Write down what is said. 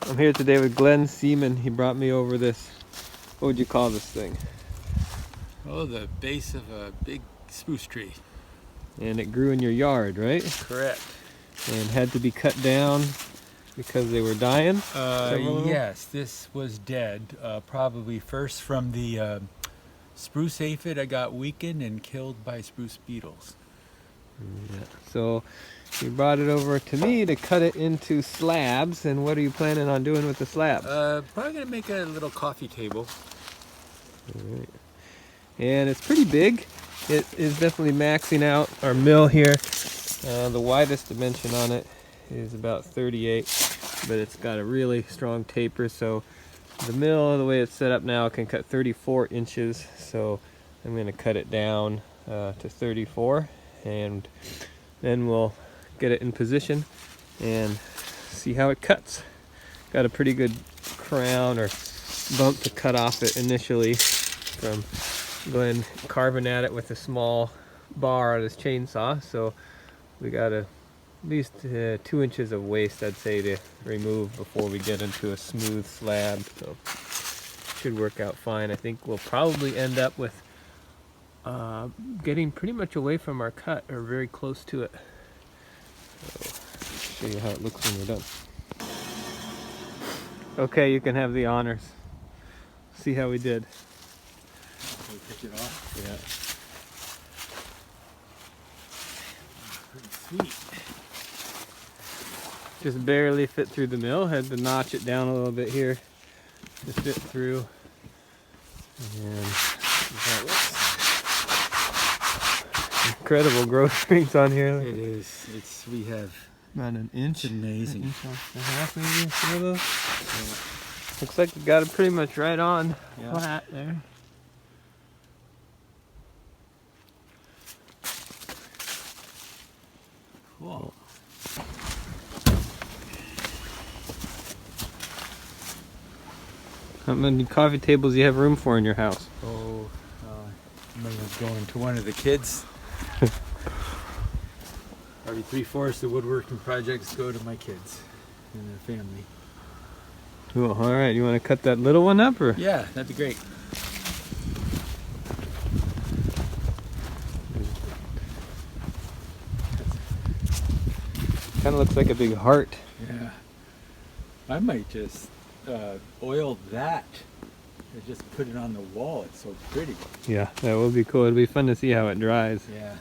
I'm here today with Glenn Seaman. He brought me over this, what would you call this thing? Oh, the base of a big spruce tree. And it grew in your yard, right? Correct. And had to be cut down because they were dying? Yes, this was dead. Probably first from the spruce aphid that got weakened and killed by spruce beetles. Yeah. So you brought it over to me to cut it into slabs. And what are you planning on doing with the slabs? Probably gonna make a little coffee table. All right. And it's pretty big. It is definitely maxing out our mill here. The widest dimension on it is about 38, but it's got a really strong taper. So the mill, the way it's set up now, can cut 34 inches. So I'm going to cut it down to 34, and then we'll get it in position and see how it cuts. Got a pretty good crown or bump to cut off it initially from Glenn carving at it with a small bar on his chainsaw. So we got at least 2 inches of waste, I'd say, to remove before we get into a smooth slab. So should work out fine. I think we'll probably end up with getting pretty much away from our cut, or very close to it. So show you how it looks when we're done. Okay, you can have the honors. See how we did. Pick it off. Yeah. Pretty sweet. Just barely fit through the mill. Had to notch it down a little bit here to fit through. And that looks incredible growth rates on here. It is. We have About an inch. It's amazing. An inch and a half maybe. Some of those. Yeah. Looks like we got it pretty much right on flat there. Cool. How many coffee tables do you have room for in your house? Oh, I'm gonna go into one of the kids. Probably 3/4 of woodworking projects go to my kids and their family. Cool. All right. You want to cut that little one up, or? Yeah, that'd be great. Kind of looks like a big heart. Yeah. I might just oil that and just put it on the wall. It's so pretty. Yeah, that will be cool. It'll be fun to see how it dries. Yeah.